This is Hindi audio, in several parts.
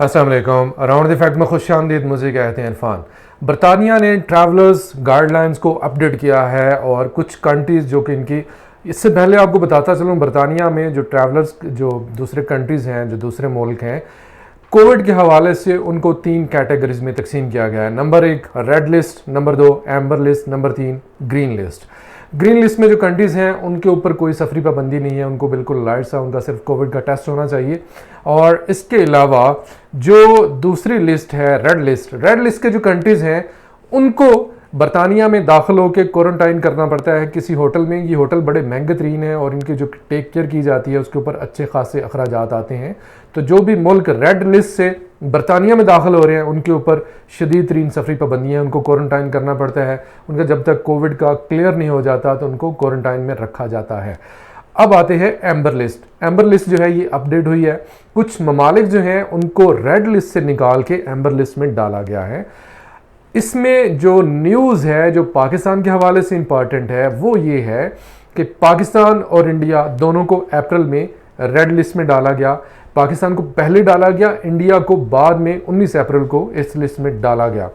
अस्सलाम वालेकुम। अराउंड द फैक्ट में खुश आमदीद, मुझे कहते हैं इरफान। बरतानिया ने ट्रैवलर्स गाइडलाइंस को अपडेट किया है और कुछ कंट्रीज़ जो कि इनकी, इससे पहले आपको बताता चलूँ, बरतानिया में जो ट्रैवलर्स जो दूसरे कंट्रीज़ हैं, जो दूसरे मुल्क हैं, कोविड के हवाले से उनको 3 कैटेगरीज में तकसीम किया गया है। Number 1 red list, number 2 amber list, number 3 green list. Green list में जो कंट्रीज़ हैं उनके ऊपर कोई सफरी पाबंदी नहीं है, उनको बिल्कुल लाइट सा उनका सिर्फ कोविड का टेस्ट होना चाहिए। और इसके अलावा जो दूसरी लिस्ट है रेड लिस्ट के जो कंट्रीज़ हैं उनको बरतानिया में दाखिल होकर क्वारंटाइन करना पड़ता है किसी होटल में। ये होटल बड़े महंगे तरीन है और इनकी जो टेक केयर की जाती है उसके ऊपर अच्छे खासे अखराजात आते हैं। तो जो भी मुल्क रेड लिस्ट से बरतानिया में दाखिल हो रहे हैं उनके ऊपर शदीद तरीन सफरी पाबंदियाँ, उनको क्वारंटाइन करना पड़ता है। उनका जब तक कोविड का क्लियर नहीं हो जाता तो उनको क्वारंटाइन में रखा जाता है। अब आते हैं एम्बर लिस्ट। एम्बर लिस्ट जो है ये अपडेट हुई है। कुछ ममालिक जो हैं उनको रेड लिस्ट से निकाल के एम्बर लिस्ट में डाला गया है। इसमें जो न्यूज़ है जो पाकिस्तान के हवाले से इंपॉर्टेंट है वो ये है कि पाकिस्तान और इंडिया दोनों को अप्रैल में रेड लिस्ट में डाला गया। पाकिस्तान को पहले डाला गया, इंडिया को बाद में 19 अप्रैल को इस लिस्ट में डाला गया।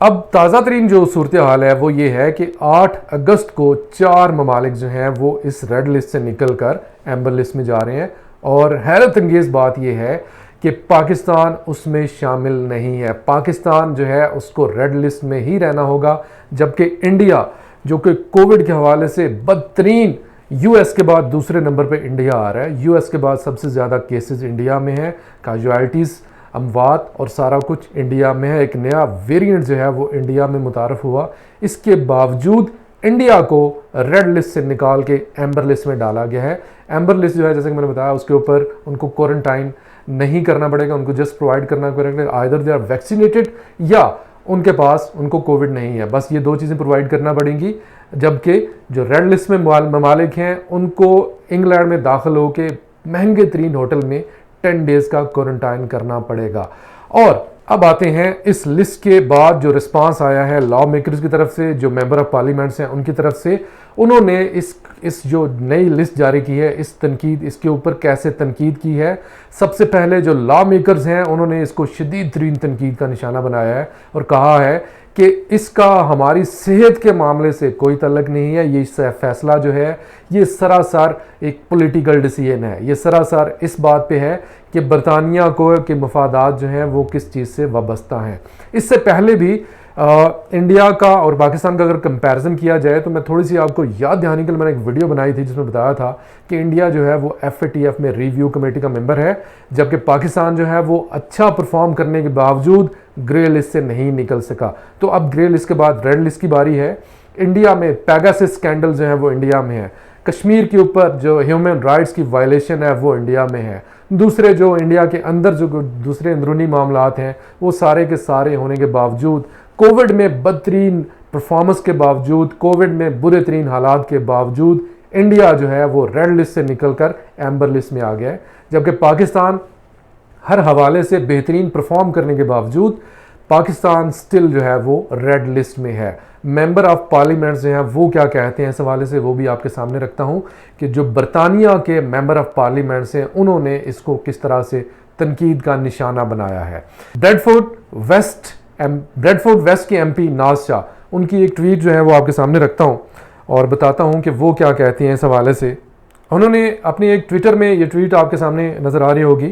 अब ताज़ा तरीन जो सूरत हाल है वो ये है कि 8 अगस्त को 4 ममालिक जो हैं वो इस रेड लिस्ट से निकल कर एम्बर लिस्ट में जा रहे हैं। और हैरत अंगेज़ बात यह है कि पाकिस्तान उसमें शामिल नहीं है। पाकिस्तान जो है उसको रेड लिस्ट में ही रहना होगा, जबकि इंडिया जो कि कोविड के हवाले से बदतरीन, यूएस के बाद दूसरे नंबर पे इंडिया आ रहा है। यूएस के बाद सबसे ज़्यादा केसेस इंडिया में है, कैजुअल्टीज़, अमवात और सारा कुछ इंडिया में है। एक नया वेरिएंट जो है वो इंडिया में मुतारफ़ हुआ। इसके बावजूद इंडिया को रेड लिस्ट से निकाल के एम्बर लिस्ट में डाला गया है। एम्बर लिस्ट जो है, जैसे कि मैंने बताया, उसके ऊपर उनको क्वारंटाइन नहीं करना पड़ेगा, उनको जस्ट प्रोवाइड करना पड़ेगा आइदर दे आर वैक्सीनेटेड या उनके पास उनको कोविड नहीं है। बस ये 2 चीज़ें प्रोवाइड करना पड़ेंगी। जबकि जो रेड लिस्ट में ममालिक हैं उनको इंग्लैंड में दाखिल होकर महंगे तरीन होटल में 10 डेज़ का क्वारंटाइन करना पड़ेगा। और अब आते हैं इस लिस्ट के बाद जो रिस्पांस आया है लॉ मेकर्स की तरफ से, जो मेंबर ऑफ पार्लियामेंट्स हैं उनकी तरफ से। उन्होंने इस जो नई लिस्ट जारी की है, इसके ऊपर कैसे तनकीद की है। सबसे पहले जो लॉ मेकर्स हैं उन्होंने इसको शदीद तरीन तनकीद का निशाना बनाया है और कहा है कि इसका हमारी सेहत के मामले से कोई तल्लुक नहीं है। ये फैसला जो है ये सरासर एक पॉलिटिकल डिसीजन है। ये सरासर इस बात पे है कि बरतानिया को के मफादात जो हैं वो किस चीज़ से वाबस्ता हैं। इससे पहले भी इंडिया का और पाकिस्तान का अगर कंपैरिजन किया जाए तो मैं थोड़ी सी आपको याद दिलाने के लिए मैंने एक वीडियो बनाई थी जिसमें बताया था कि इंडिया जो है वो FATF में रिव्यू कमेटी का मेंबर है, जबकि पाकिस्तान जो है वो अच्छा परफॉर्म करने के बावजूद ग्रे लिस्ट से नहीं निकल सका। तो अब ग्रे लिस्ट के बाद रेड लिस्ट की बारी है। इंडिया में पेगासस स्कैंडल जो है वो इंडिया में है। कश्मीर के ऊपर जो ह्यूमन राइट्स की वायलेशन है वो इंडिया में है। दूसरे जो इंडिया के अंदर जो दूसरे अंदरूनी मामलात हैं वो सारे के सारे होने के बावजूद, कोविड में बदतरीन परफॉर्मेंस के बावजूद, कोविड में बुरे तरीन हालात के बावजूद इंडिया जो है वो रेड लिस्ट से निकलकर एम्बर लिस्ट में आ गया है। जबकि पाकिस्तान हर हवाले से बेहतरीन परफॉर्म करने के बावजूद पाकिस्तान स्टिल जो है वो रेड लिस्ट में है। मेंबर ऑफ पार्लियामेंट जो हैं वो क्या कहते हैं इस हवाले से वो भी आपके सामने रखता हूं कि जो बरतानिया के मेंबर ऑफ पार्लियामेंट हैं उन्होंने इसको किस तरह से तनकीद का निशाना बनाया है। ब्रेडफोर्ड वेस्ट के MP नाज शाह, उनकी एक ट्वीट जो है वो आपके सामने रखता हूं और बताता हूं कि वो क्या कहती हैं इस हवाले से। उन्होंने अपनी एक ट्विटर में ये ट्वीट आपके सामने नज़र आ रही होगी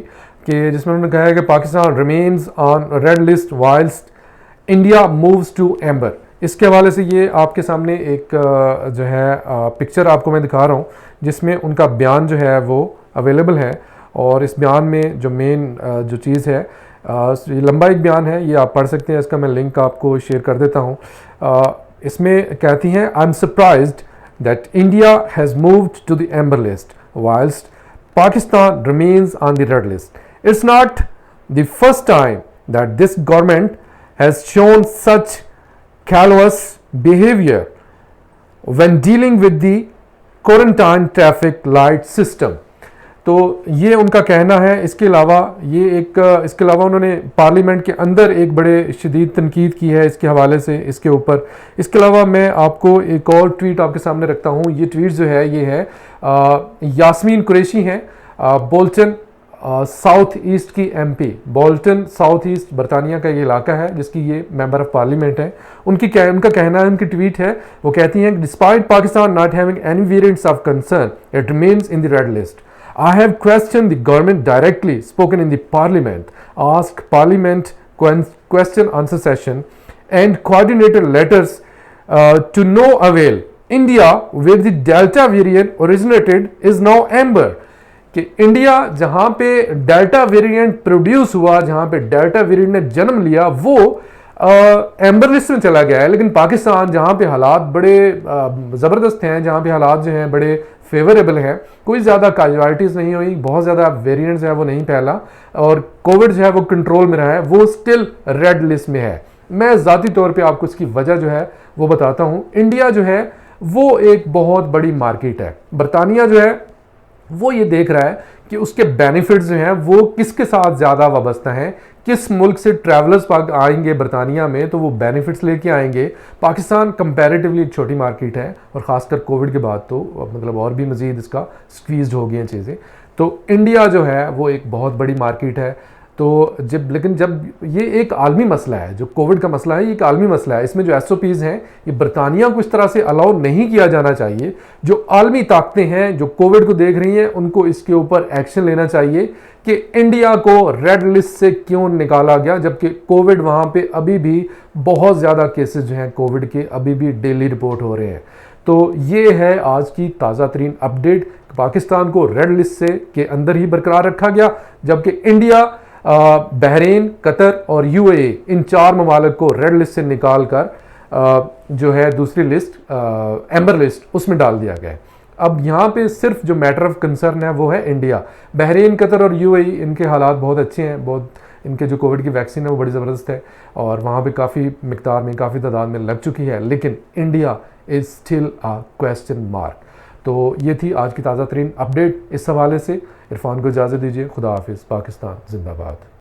कि जिसमें उन्होंने कहा है कि Pakistan remains on red list whilst India moves to amber. इसके हवाले से ये आपके सामने एक जो है पिक्चर आपको मैं दिखा रहा हूँ जिसमें उनका बयान जो है वो अवेलेबल है। और इस बयान में जो मेन जो चीज़ है, ये लंबा एक बयान है, ये आप पढ़ सकते हैं। इसका मैं लिंक आपको शेयर कर देता हूँ। इसमें कहती हैं, I am surprised that India has moved to the amber list whilst Pakistan remains on the red list. It's not the first time that this government has shown such callous behavior when dealing with the quarantine traffic light system। तो ये उनका कहना है। इसके अलावा उन्होंने पार्लियामेंट के अंदर एक बड़े शदीद तनकीद की है इसके हवाले से, इसके ऊपर। इसके अलावा मैं आपको एक और ट्वीट आपके सामने रखता हूँ। ये ट्वीट जो है ये है यास्मीन कुरैशी हैं, बोल्टन साउथ ईस्ट की एमपी, बोल्टन साउथ ईस्ट बरतानिया का ये इलाका है जिसकी ये मेंबर ऑफ पार्लियामेंट है। उनका कहना है, उनकी ट्वीट है, वो कहती हैं, despite Pakistan not having any variants of concern, it remains in the red list. I have questioned the government directly, spoken in the parliament, asked parliament question answer session and coordinated letters to no avail. India, where the Delta variant originated, is now amber. कि इंडिया जहां पे डेल्टा वेरिएंट प्रोड्यूस हुआ, जहां पे डेल्टा वेरिएंट ने जन्म लिया, वो एम्बर लिस्ट में चला गया है। लेकिन पाकिस्तान जहां पे हालात बड़े ज़बरदस्त हैं, जहां पे हालात जो हैं बड़े फेवरेबल हैं, कोई ज़्यादा कैजुअलिटीज़ नहीं हुई, बहुत ज़्यादा वेरिएंट्स है वो नहीं फैला, और कोविड जो है वो कंट्रोल में रहा है, वो स्टिल रेड लिस्ट में है। मैं ज़ाती तौर पे आपको इसकी वजह जो है वो बताता हूँ। इंडिया जो है वो एक बहुत बड़ी मार्केट है। बरतानिया जो है वो ये देख रहा है कि उसके बेनिफिट्स जो हैं वो किसके साथ ज़्यादा वाबस्ता हैं, किस मुल्क से ट्रैवलर्स आएंगे बरतानिया में तो वो बेनिफिट्स लेके आएंगे। पाकिस्तान कंपैरेटिवली एक छोटी मार्केट है, और ख़ासकर कोविड के बाद तो मतलब और भी मज़ीद इसका स्क्वीज्ड हो गई हैं चीज़ें। तो इंडिया जो है वो एक बहुत बड़ी मार्केट है। तो लेकिन जब ये एक आलमी मसला है, जो कोविड का मसला है, ये एक आलमी मसला है, इसमें जो एसओपीज़ हैं ये बरतानिया को इस तरह से अलाउ नहीं किया जाना चाहिए। जो आलमी ताकतें हैं जो कोविड को देख रही हैं, उनको इसके ऊपर एक्शन लेना चाहिए कि इंडिया को रेड लिस्ट से क्यों निकाला गया, जबकि कोविड वहाँ पे अभी भी बहुत ज़्यादा केसेस जो हैं कोविड के अभी भी डेली रिपोर्ट हो रहे हैं। तो ये है आज की ताज़ा तरीन अपडेट। पाकिस्तान को रेड लिस्ट से के अंदर ही बरकरार रखा गया, जबकि इंडिया, बहरीन, कतर और यूएई, इन 4 ममालिक को रेड लिस्ट से निकाल कर जो है दूसरी लिस्ट एम्बर लिस्ट उसमें डाल दिया गया है। अब यहाँ पे सिर्फ जो मैटर ऑफ कंसर्न है वो है इंडिया। बहरीन, कतर और यूएई, इनके हालात बहुत अच्छे हैं, बहुत इनके जो कोविड की वैक्सीन है वो बड़ी ज़बरदस्त है, और वहाँ पे काफ़ी मिकदार में, काफ़ी तादाद में लग चुकी है। लेकिन India is still a question mark. तो ये थी आज की ताज़ा तरीन अपडेट। इस हवाले से इरफान को इजाज़त दीजिए। खुदा हाफिज़। पाकिस्तान जिंदाबाद।